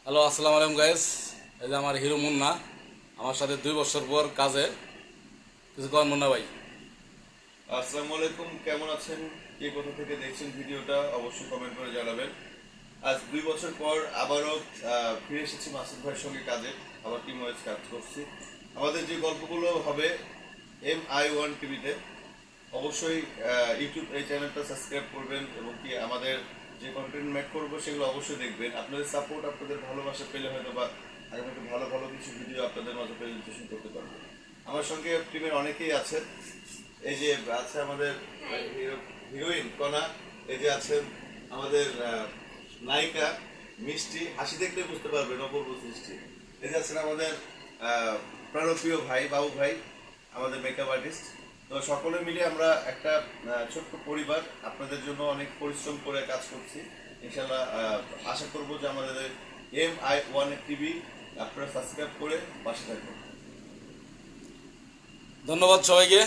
Hello, আসসালামু আলাইকুম guys. এই যে আমার হিরো মুন্না আমার সাথে 2 বছর পর কাজে। কিছু কন মুন্না ভাই? আসসালামু আলাইকুম, কেমন আছেন? কে কোথা থেকে দেখছেন ভিডিওটা অবশ্যই কমেন্ট করে জানাবেন। আজ 2 বছর পর আবারও ফিরে এসেছি মাসুদ ভাইয়ের সঙ্গে কাজে। আবার টিম ওয়াইজ কাজ করছি। আমাদের যে গল্পগুলো হবে MI1 টিভিতে, অবশ্যই ইউটিউব এই চ্যানেলটা সাবস্ক্রাইব করবেন এবং কি আমাদের যে কন্টেন্ট মেক করবো সেগুলো অবশ্যই দেখবেন। আপনাদের সাপোর্ট, আপনাদের ভালোবাসা পেলে হয়তো বা আগামীতে ভালো ভালো কিছু ভিডিও আপনাদের মাঝে প্রেজেন্টেশন করতে পারবো। আমার সঙ্গে টিমের অনেকেই আছে। এই যে আছে আমাদের হিরোইন কণা, এই যে আছেন আমাদের নায়িকা মিষ্টি, হাসি দেখলে বুঝতে পারবেন অপূর্ব সৃষ্টি। এই যে আছেন আমাদের প্রাণপ্রিয় ভাই বাবু ভাই, আমাদের মেকআপ আর্টিস্ট। তো সকলে মিলে আমরা একটা ছোট্ট পরিবার, আপনাদের জন্য অনেক পরিশ্রম করে কাজ করছি। ইনশাল্লাহ আশা করবো যে আমাদের MI1 টিভি আপনারা সাবস্ক্রাইব করে পাশে থাকবেন। ধন্যবাদ সবাইকে।